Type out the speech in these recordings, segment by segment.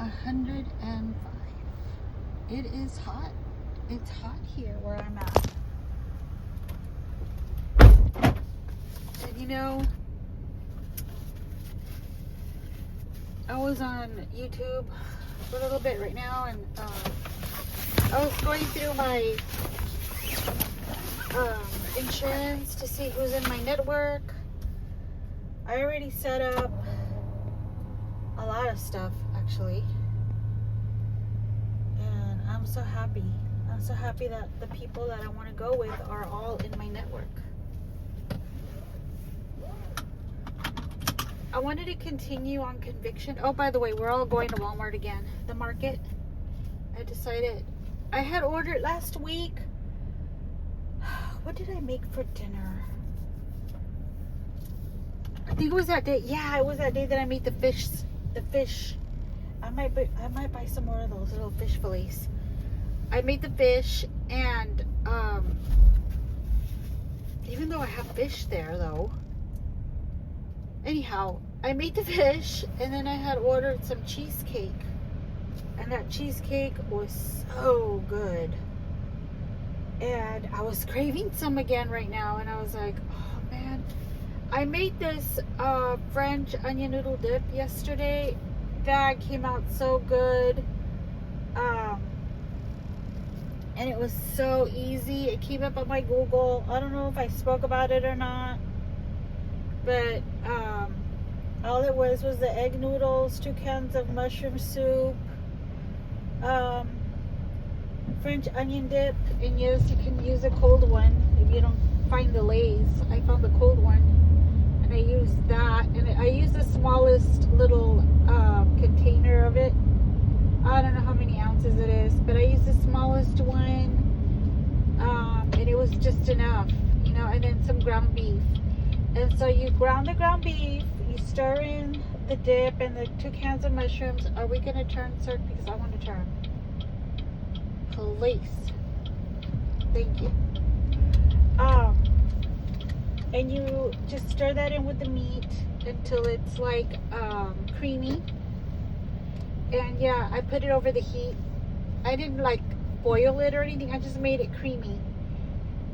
105. It is hot. It's hot here where I'm at. And you know, I was on YouTube for a little bit right now, and I was going through my insurance to see who's in my network. I already set up a lot of stuff, actually, and I'm so happy. I'm so happy that the people that I want to go with are all in my network. I wanted to continue on Conviction. Oh, by the way, we're all going to Walmart again. The market. I decided. I had ordered last week. What did I make for dinner? I think it was that day. Yeah, it was that day that I made the fish. The fish. I might buy some more of those little fish fillets. I made the fish, and even though I have fish there, though. Anyhow, I made the fish, and then I had ordered some cheesecake, and that cheesecake was so good, and I was craving some again right now, and I was like, oh man, I made this French onion noodle dip yesterday. That came out so good, and it was so easy. It came up on my Google. I don't know if I spoke about it or not, but all it was the egg noodles, 2 cans of mushroom soup, French onion dip, and yes, you can use a cold one if you don't find the Lay's. I found the cold one, and I used that, and I used the smallest little container of it. I don't know how many ounces it is, but I used the smallest one, and it was just enough, you know, and then some ground beef. And so you ground the ground beef, you stir in the dip and the 2 cans of mushrooms. Are we going to turn, sir? Because I want to turn. Please. Thank you. And you just stir that in with the meat until it's like creamy. And yeah, I put it over the heat. I didn't like boil it or anything. I just made it creamy.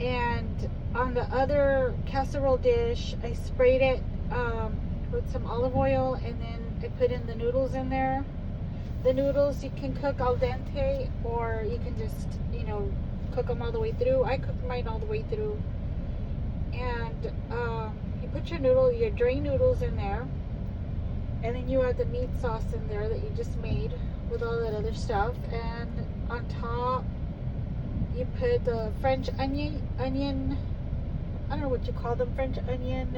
And on the other casserole dish, I sprayed it with some olive oil, and then I put in the noodles in there. The noodles you can cook al dente, or you can just, you know, cook them all the way through. I cooked mine all the way through. And you put your drained noodles in there, and then you add the meat sauce in there that you just made with all that other stuff. And on top, you put the French onion, I don't know what you call them, French onion,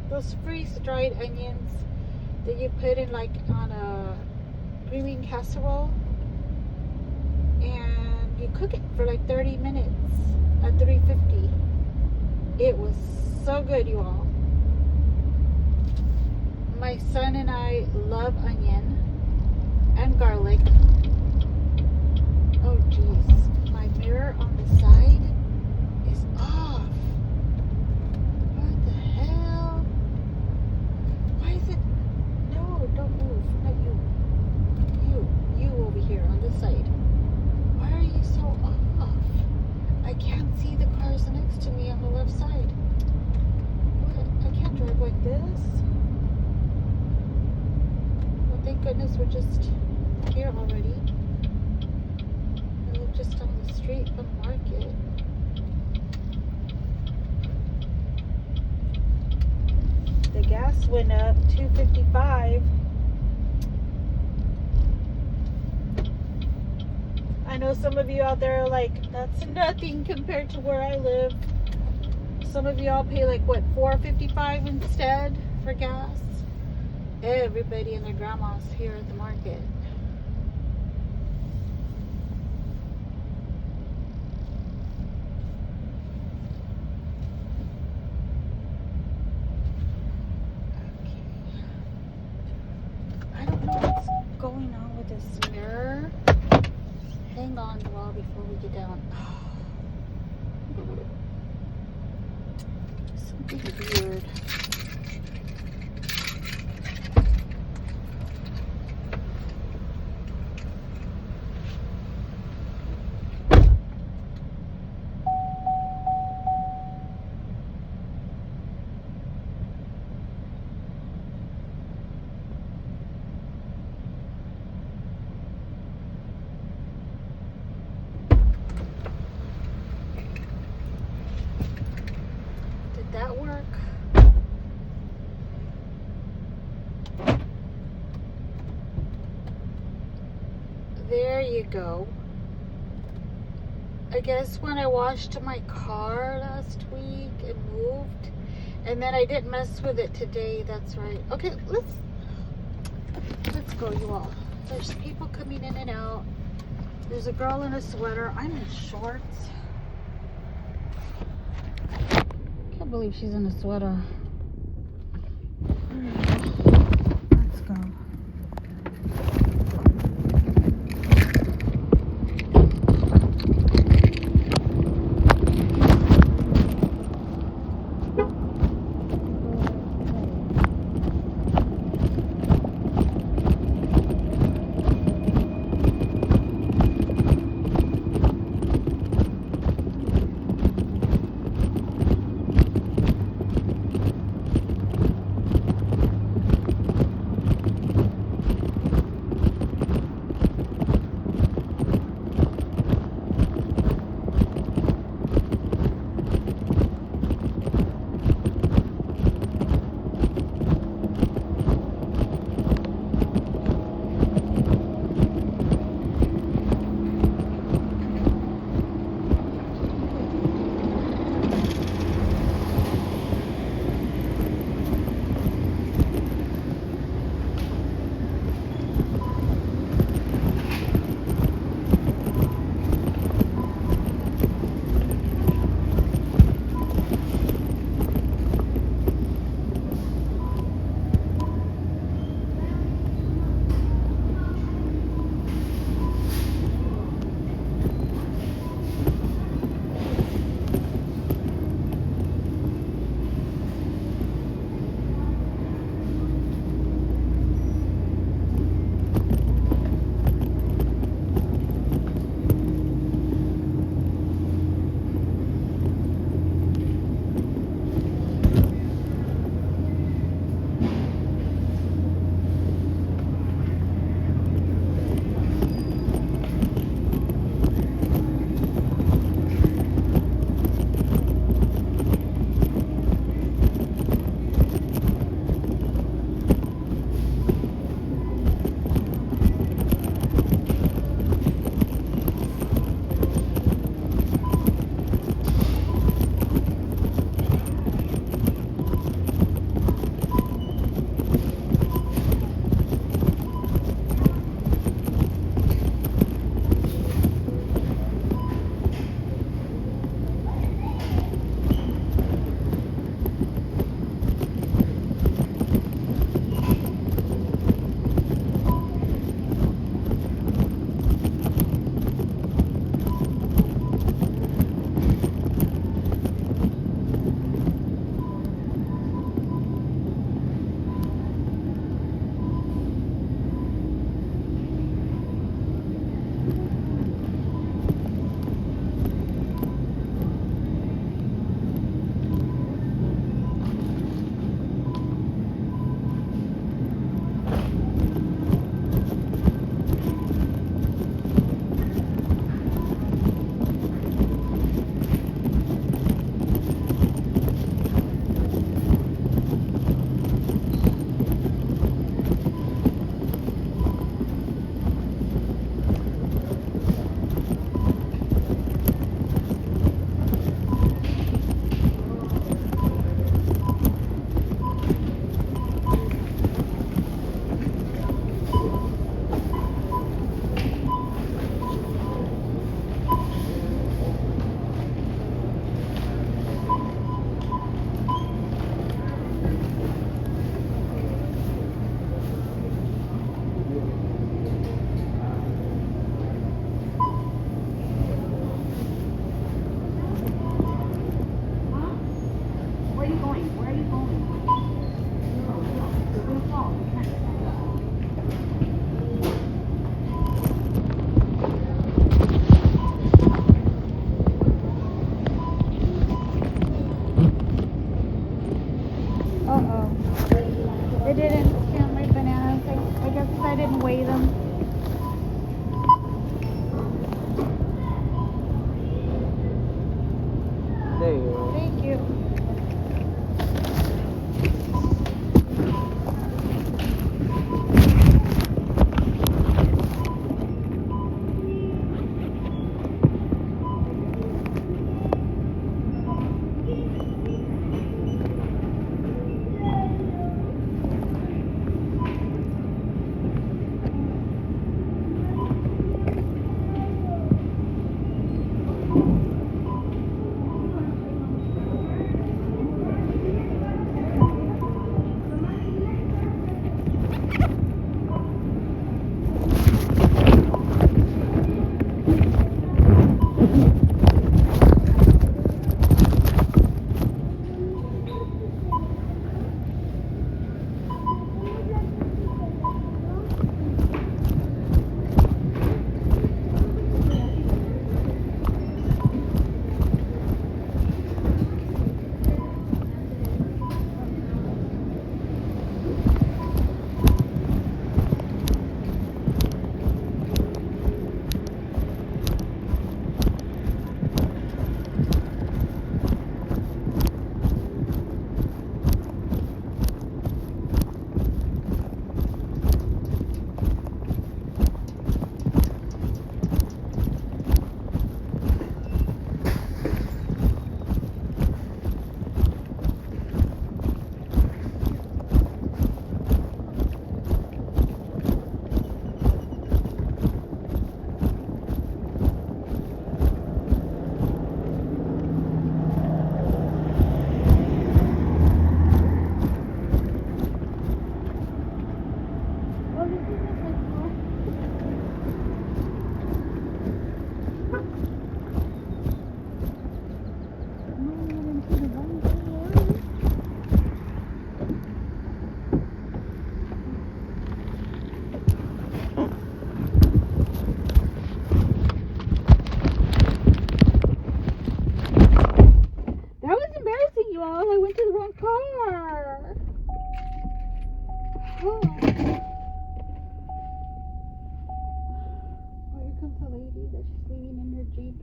those freeze-dried onions that you put in like on a green bean casserole, and you cook it for like 30 minutes at 350. It was so good, you all. My son and I love onion and garlic. Oh jeez, my mirror on the side is off. What the hell? Why is it? No, don't move. Not you. You over here on this side. Why are you so off? I can't see the cars next to me on the left side. What? I can't drive like this. Well, thank goodness we're just here already. Just on the street from Market. The gas went up $2.55. I know some of you out there are like, that's nothing compared to where I live. Some of y'all pay like what, $4.55 instead for gas. Everybody and their grandmas here at the market. Going on with this mirror. Hang on a while before we get down. Something weird. There you go. I guess when I washed my car last week and moved, and then I didn't mess with it today. That's right. Okay, let's go, you all. There's people coming in and out. There's a girl in a sweater. I'm in shorts. Can't believe she's in a sweater. Let's go.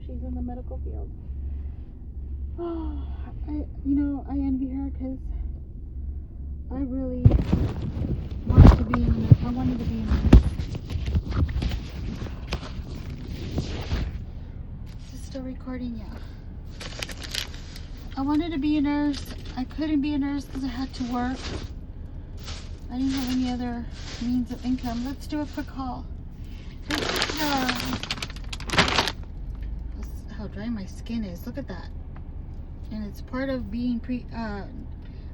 She's in the medical field. I envy her because I really wanted to be in it. I wanted to be in it. Is it still recording? Yeah. I wanted to be a nurse. I couldn't be a nurse because I had to work. I didn't have any other means of income. Let's do a quick haul. This is how dry my skin is. Look at that. And it's part of being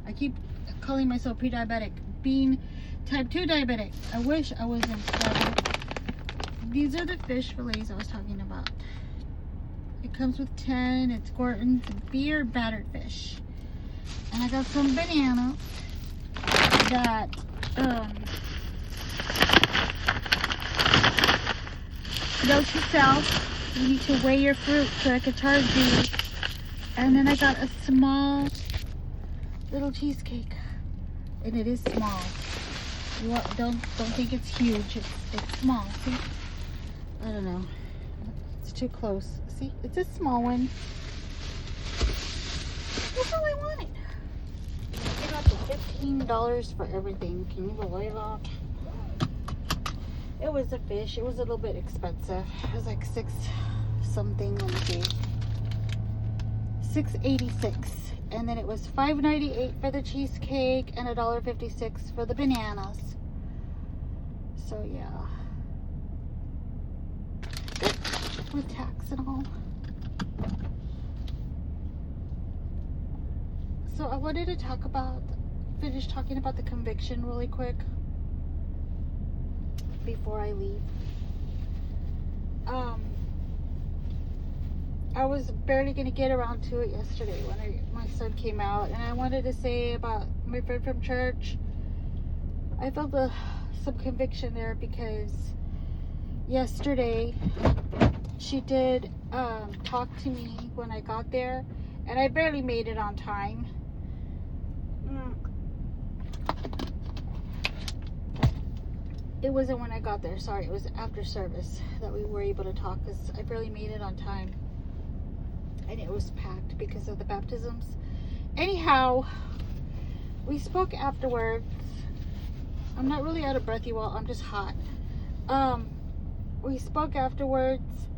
I keep calling myself pre-diabetic, being type 2 diabetic. I wish I wasn't diabetic. These are the fish fillets I was talking about. It comes with 10. It's Gorton's beer battered fish. And I got some banana that note to self, you need to weigh your fruit so I could charge you. And then I got a small little cheesecake, and it is small. Don't think it's huge. It's small. See, I don't know. It's too close. See, it's a small one. That's all I wanted. I got the $15 for everything. Can you believe that? It was a fish. It was a little bit expensive. It was like $6 something. Let me see. $6.86, and then it was $5.98 for the cheesecake and $1.56 for the bananas. So yeah, with tax and all. So I wanted to finish talking about the conviction really quick before I leave. I was barely going to get around to it yesterday when my son came out, and I wanted to say about my friend from church. I felt some conviction there because yesterday she did talk to me when I got there, and I barely made it on time. It wasn't when I got there, sorry, it was after service that we were able to talk because I barely made it on time. And it was packed because of the baptisms. Anyhow, we spoke afterwards. I'm not really out of breath, you all. I'm just hot. We spoke afterwards,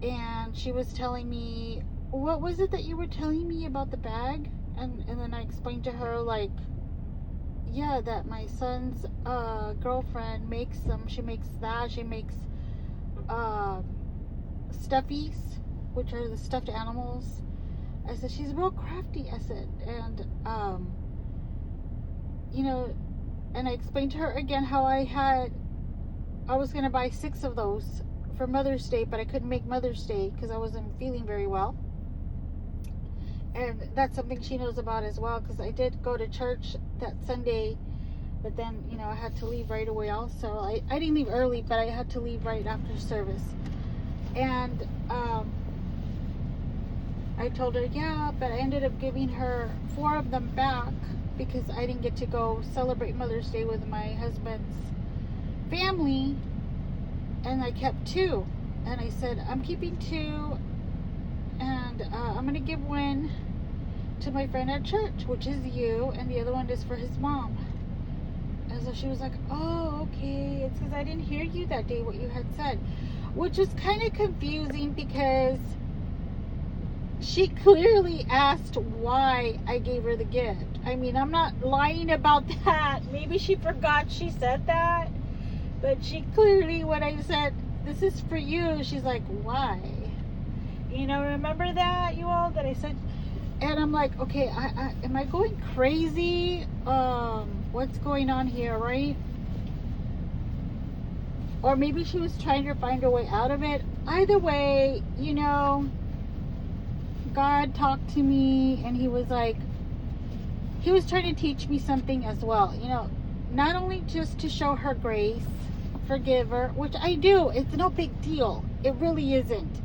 and she was telling me, what was it that you were telling me about the bag? And then I explained to her, like, yeah, that my son's girlfriend makes them. She makes that. She makes stuffies, which are the stuffed animals. I said, she's real crafty. I said, and And I explained to her again how I was going to buy 6 of those for Mother's Day, but I couldn't make Mother's Day because I wasn't feeling very well. And that's something she knows about as well, because I did go to church that Sunday, but then, you know, I had to leave right away also. I didn't leave early, but I had to leave right after service. And I told her, yeah, but I ended up giving her 4 of them back because I didn't get to go celebrate Mother's Day with my husband's family, and I kept 2. And I said, I'm keeping 2, and I'm going to give 1 to my friend at church, which is you, and the other one is for his mom. And so she was like, oh, okay. It's because I didn't hear you that day, what you had said, which was kind of confusing because she clearly asked why I gave her the gift. I mean, I'm not lying about that. Maybe she forgot she said that, but she clearly, when I said, this is for you, she's like, why? You know, remember that, you all, that I said? And I'm like, okay, am I going crazy? What's going on here, right? Or maybe she was trying to find her way out of it. Either way, you know, God talked to me, and he was like, he was trying to teach me something as well. You know, not only just to show her grace, forgive her, which I do. It's no big deal. It really isn't.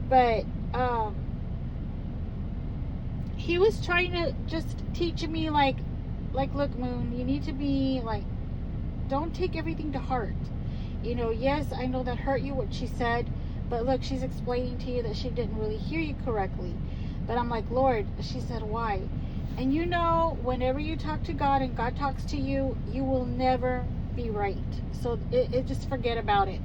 But he was trying to just teach me, like, look, Moon, you need to be like, don't take everything to heart. You know, yes, I know that hurt you, what she said, but look, she's explaining to you that she didn't really hear you correctly. But I'm like, Lord, she said, why? And you know, whenever you talk to God and God talks to you, you will never be right. So just forget about it.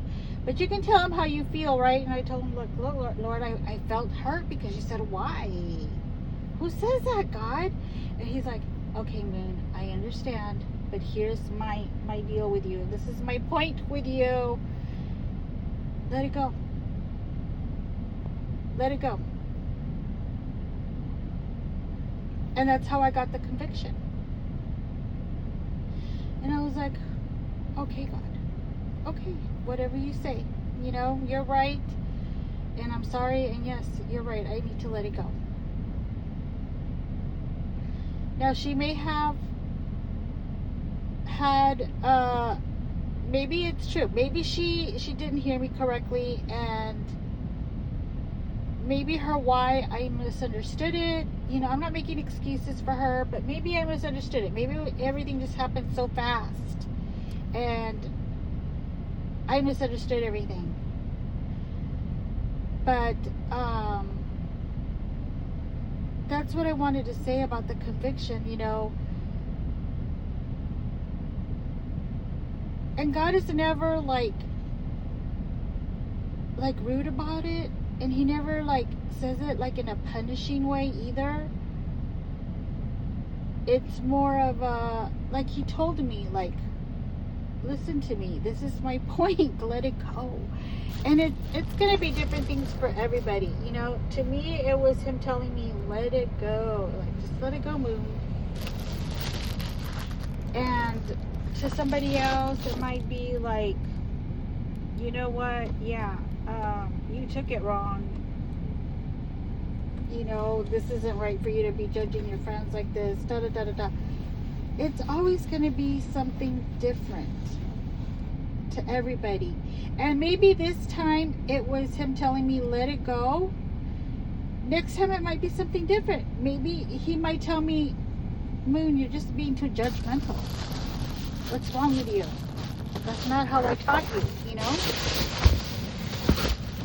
But you can tell him how you feel, right? And I told him, look, Lord, I felt hurt because you said, why? Who says that, God? And he's like, okay, Moon, I understand, but here's my deal with you. This is my point with you. Let it go. Let it go. And that's how I got the conviction. And I was like, okay, God. Okay, whatever you say. You know, you're right. And I'm sorry. And yes, you're right. I need to let it go. Now, she may have had, maybe it's true. Maybe she didn't hear me correctly, and maybe her why, I misunderstood it. You know, I'm not making excuses for her, but maybe I misunderstood it. Maybe everything just happened so fast, and I misunderstood everything. But, that's what I wanted to say about the conviction, you know. And God is never like rude about it, and he never like says it like in a punishing way either. It's more of a, like, he told me, like, listen to me, this is my point, let it go. And it's gonna be different things for everybody, you know. To me, it was him telling me, let it go, like, just let it go, Moon. And to somebody else, it might be like, you know what, yeah, you took it wrong. You know, this isn't right for you to be judging your friends like this, da da da da da. It's always going to be something different to everybody. And maybe this time it was him telling me, let it go. Next time it might be something different. Maybe he might tell me, Moon, you're just being too judgmental. What's wrong with you? That's not how I taught you, you know? I'm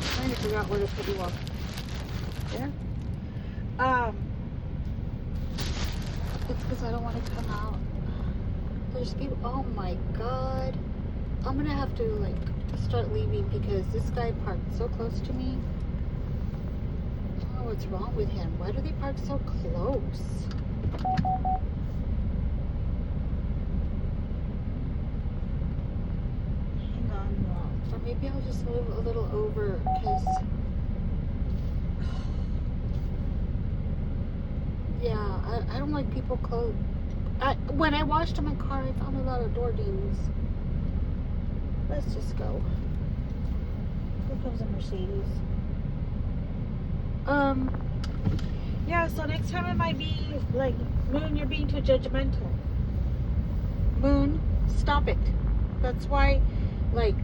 trying to figure out where to put you up. There? It's because I don't want to come out. There's people, oh my God. I'm going to have to, like, start leaving because this guy parked so close to me. I don't know what's wrong with him. Why do they park so close? Hang on, or maybe I'll just move a little over because, yeah, I don't like people When I washed my car, I found a lot of door dings. Let's just go. Here comes a Mercedes. Yeah, so next time it might be like, Moon, you're being too judgmental. Moon, stop it. That's why, like,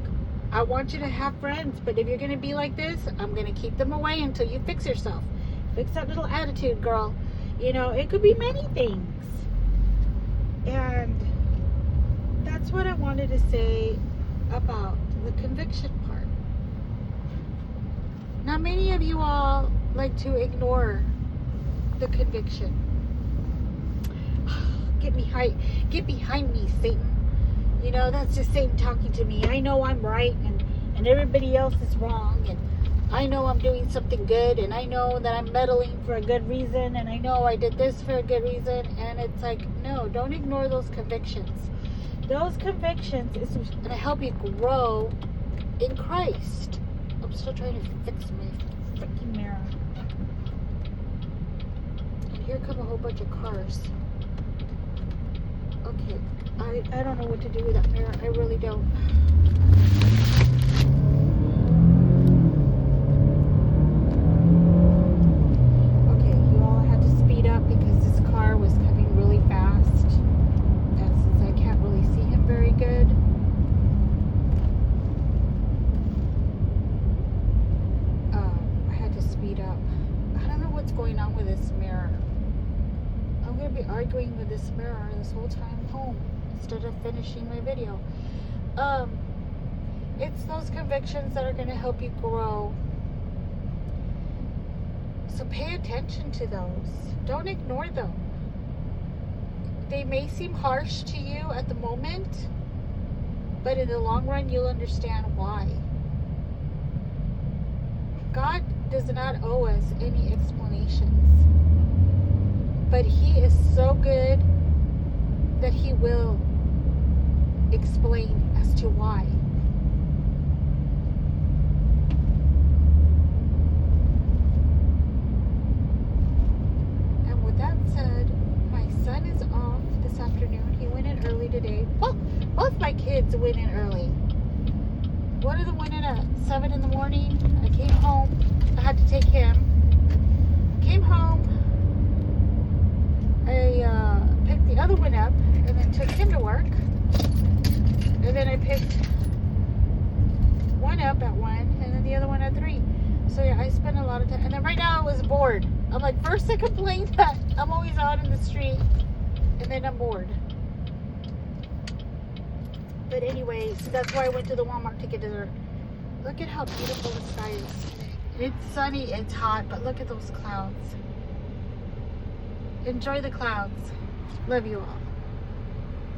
I want you to have friends, but if you're gonna be like this, I'm gonna keep them away until you fix yourself. Fix that little attitude, girl. You know, it could be many things. And that's what I wanted to say about the conviction part. Now, many of you all like to ignore the conviction. Get behind me, Satan. You know, that's just Satan talking to me. I know I'm right and everybody else is wrong, and I know I'm doing something good, and I know that I'm meddling for a good reason, and I know I did this for a good reason. And it's like, no, don't ignore those convictions. Those convictions is going to help you grow in Christ. I'm still trying to fix my freaking mirror. And here come a whole bunch of cars. Okay, I don't know what to do with that mirror. I really don't. Okay, you all had to speed up because this car was coming really fast. And since I can't really see him very good, I had to speed up. I don't know what's going on with this mirror. I'm going to be arguing with this mirror this whole time home instead of finishing my video. It's those convictions that are going to help you grow. So pay attention to those. Don't ignore them. They may seem harsh to you at the moment, but in the long run, you'll understand why. God does not owe us any explanations. But He is so good that He will explain as to why. And with that said, my son is off this afternoon. He went in early today. Well, both my kids went in early. One of them went in at 7 in the morning. I came home. I had to take him. Came home. I picked the other one up and then took him to work. And then I picked one up at 1 and then the other one at 3. So yeah, I spent a lot of time. And then right now I was bored. I'm like, first I complained that I'm always out in the street, and then I'm bored. But anyway, so that's why I went to the Walmart to get dessert. Look at how beautiful the sky is today. It's sunny, it's hot, but look at those clouds. Enjoy the clouds. Love you all.